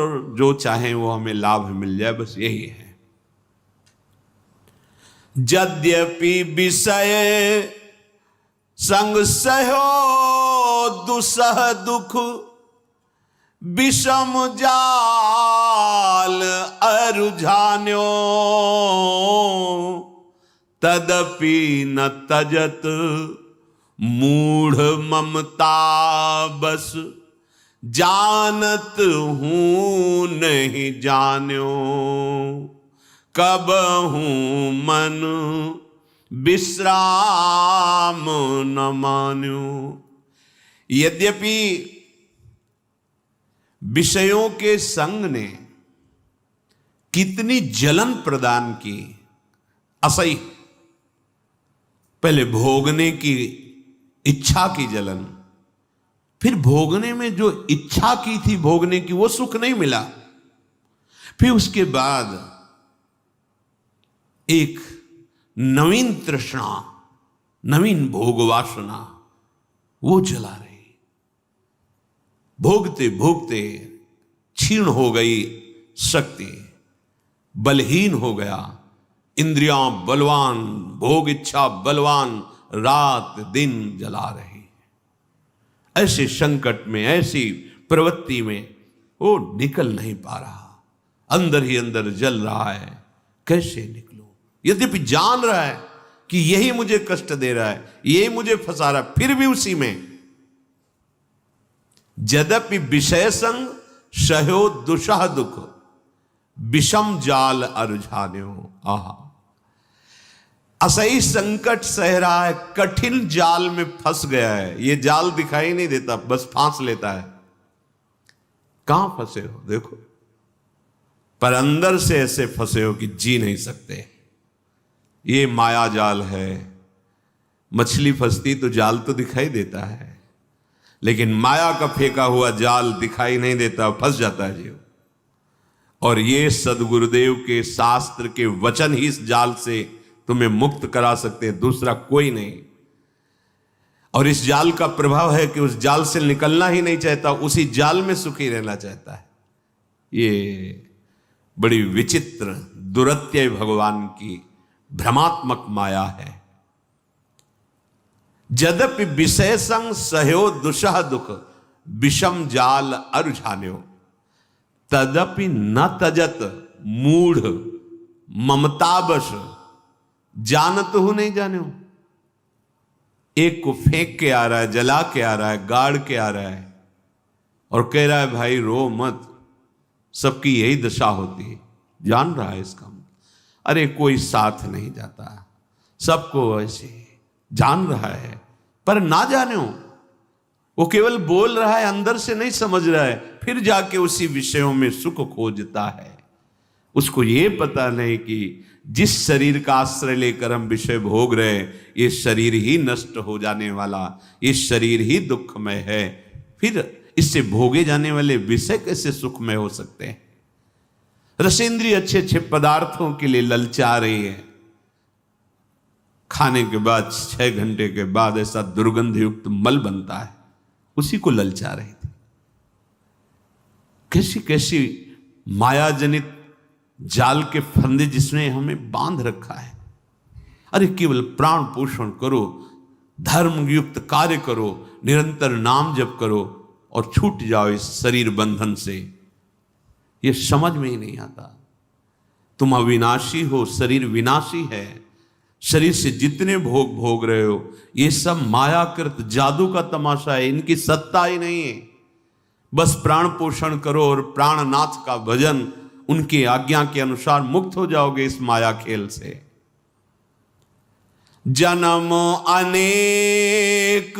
और जो चाहें वो हमें लाभ मिल जाए, बस यही है। यद्यपि विषय संग सहो दुसह दुख, विषम जाल अरुझान्यो, तदपि न तजत मूढ़ ममता बस, जानत हूं नहीं जान्यो, कब हूं मन विश्राम न मान्यो। यद्यपि विषयों के संग ने कितनी जलन प्रदान की, असही पहले भोगने की इच्छा की जलन, फिर भोगने में जो इच्छा की थी भोगने की वो सुख नहीं मिला, फिर उसके बाद एक नवीन तृष्णा, नवीन भोग वासना वो जला रही। भोगते भोगते क्षीण हो गई शक्ति, बलहीन हो गया, इंद्रियां बलवान, भोग इच्छा बलवान, रात दिन जला रही। ऐसे संकट में, ऐसी प्रवृत्ति में वो निकल नहीं पा रहा, अंदर ही अंदर जल रहा है, कैसे निकलूं। यद्यपि जान रहा है कि यही मुझे कष्ट दे रहा है, यही मुझे फंसा रहा है, फिर भी उसी में। यद्यपि विषय संग सहो दुषह दुख, विषम जाल अरुझान्यो। आहा, असही संकट सह रहा है, कठिन जाल में फंस गया है। ये जाल दिखाई नहीं देता, बस फांस लेता है। कहां फंसे हो देखो, पर अंदर से ऐसे फंसे हो कि जी नहीं सकते। ये माया जाल है। मछली फंसती तो जाल तो दिखाई देता है, लेकिन माया का फेंका हुआ जाल दिखाई नहीं देता, फंस जाता है जीव। और ये सदगुरुदेव के शास्त्र के वचन ही इस जाल से तुम्हें मुक्त करा सकते हैं, दूसरा कोई नहीं। और इस जाल का प्रभाव है कि उस जाल से निकलना ही नहीं चाहता, उसी जाल में सुखी रहना चाहता है। ये बड़ी विचित्र दुरत्यय भगवान की भ्रमात्मक माया है। यद्यपि विषय संग सहो दुषह दुख, विषम जाल अरुझान्यो, तदपि न तजत मूढ़ ममतावश, जानत हूं नहीं जान्यो। एक को फेंक के आ रहा है, जला के आ रहा है, गाड़ के आ रहा है, और कह रहा है भाई रो मत, सबकी यही दशा होती है। जान रहा है इसका, अरे कोई साथ नहीं जाता, सबको ऐसे जान रहा है, पर ना जाने वो केवल बोल रहा है, अंदर से नहीं समझ रहा है, फिर जाके उसी विषयों में सुख खोजता है। उसको ये पता नहीं कि जिस शरीर का आश्रय लेकर हम विषय भोग रहे, ये शरीर ही नष्ट हो जाने वाला, ये शरीर ही दुखमय है, फिर इससे भोगे जाने वाले विषय कैसे सुखमय हो सकते हैं। रसेंद्रिय अच्छे अच्छे पदार्थों के लिए ललचा रही है, खाने के बाद 6 घंटे के बाद ऐसा दुर्गंध युक्त मल बनता है, उसी को ललचा रही थी। कैसी कैसी माया जनित जाल के फंदे जिसने हमें बांध रखा है। अरे केवल प्राण पोषण करो, धर्म युक्त कार्य करो, निरंतर नाम जप करो और छूट जाओ इस शरीर बंधन से। ये समझ में ही नहीं आता। तुम अविनाशी हो, शरीर विनाशी है। शरीर से जितने भोग भोग रहे हो, ये सब मायाकृत जादू का तमाशा है, इनकी सत्ता ही नहीं है। बस प्राण पोषण करो और प्राणनाथ का भजन, उनकी आज्ञा के अनुसार मुक्त हो जाओगे इस माया खेल से। जन्म अनेक